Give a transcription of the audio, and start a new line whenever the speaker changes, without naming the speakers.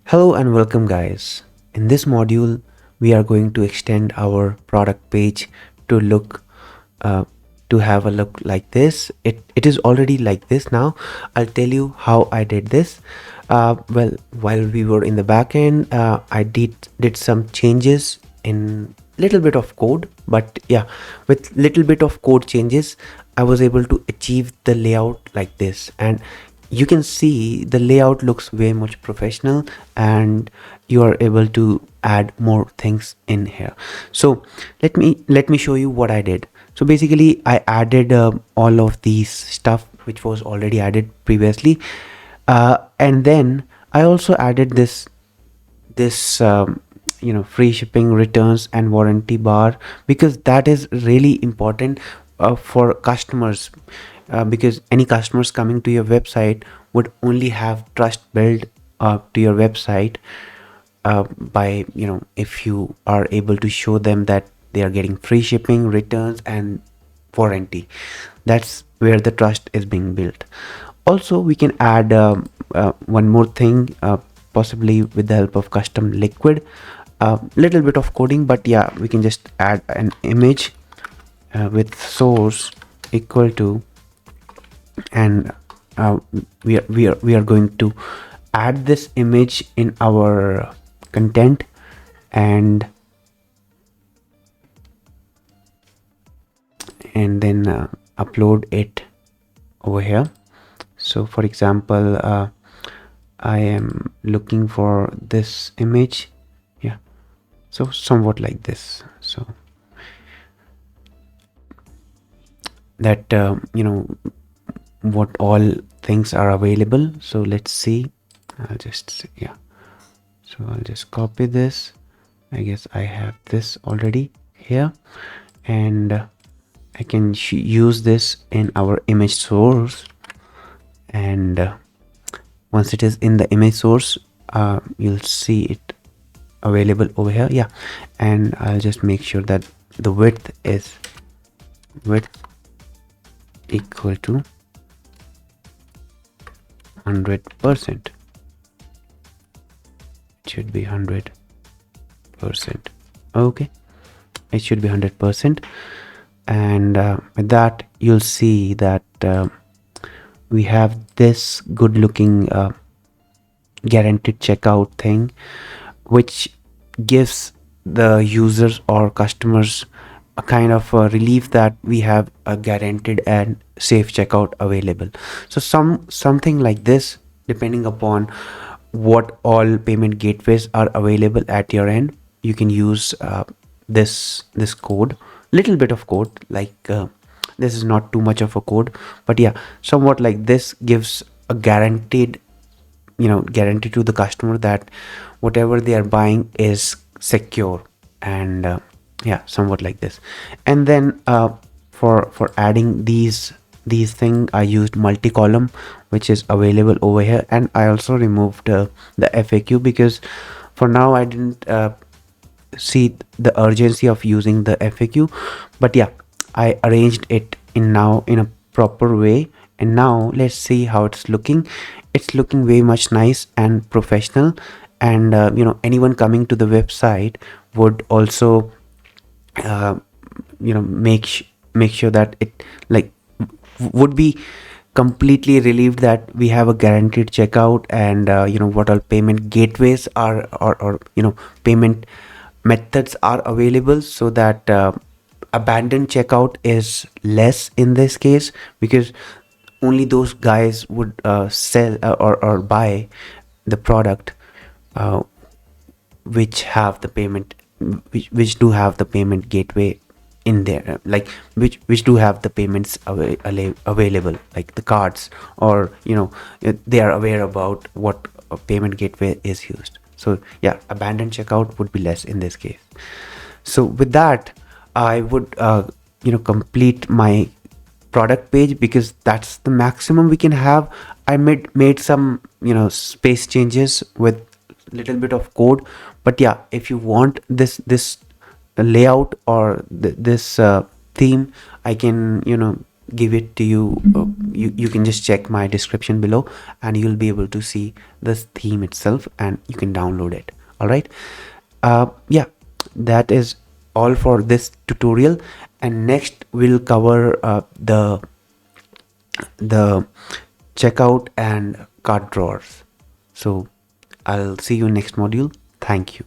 Hello and welcome guys. In this module, we are going to extend our product page to look uh, to have a look like this. It is already like this now. I'll tell you how I did this. Well, while we were in the backend, I did some changes in little bit of code, but yeah, with little bit of code changes, I was able to achieve the layout like this. And you can see the layout looks way much professional, and you are able to add more things in here. So let me show you what I did. So basically I added all of these stuff which was already added previously, and then I also added this free shipping, returns and warranty bar, because that is really important for customers, because any customers coming to your website would only have trust built to your website by if you are able to show them that they are getting free shipping, returns and warranty. That's where the trust is being built. Also, we can add one more thing, possibly with the help of custom liquid, little bit of coding, but yeah, we can just add an image with source equal to, and we are going to add this image in our content, and then upload it over here. So for example, I am looking for this image, yeah, so somewhat like this, so that what all things are available. So let's see. I'll just copy this. I guess I have this already here, and I can use this in our image source, and once it is in the image source, you'll see it available over here. Yeah, and I'll just make sure that the width is equal to 100%. It should be 100%. Okay, it should be 100%. And with that, you'll see that we have this good looking guaranteed checkout thing, which gives the users or customers a kind of a relief that we have a guaranteed and safe checkout available. So something like this, depending upon what all payment gateways are available at your end, you can use this code, little bit of code, like this is not too much of a code, but yeah, somewhat like this gives a guaranteed guarantee to the customer that whatever they are buying is secure, and yeah, somewhat like this. And then for adding these thing, I used multi-column, which is available over here, and I also removed the FAQ, because for now I didn't see the urgency of using the FAQ. But yeah, I arranged it in a proper way, and now let's see how it's looking. It's looking very much nice and professional, and anyone coming to the website would also uh, make sure that it like would be completely relieved that we have a guaranteed checkout, and what all payment gateways are, or payment methods are available, so that abandoned checkout is less in this case, because only those guys would sell or buy the product uh, which have the payment, which do have the payment gateway in there, like which do have the payments available, like the cards, or they are aware about what a payment gateway is used. So yeah, abandoned checkout would be less in this case. So with that, I would complete my product page, because that's the maximum we can have. I made some space changes with little bit of code, but yeah, if you want this layout or this theme, I can give it to you. You can just check my description below and you'll be able to see this theme itself and you can download it. All right. Yeah, that is all for this tutorial, and next we'll cover the checkout and cart drawers. So I'll see you next module. Thank you.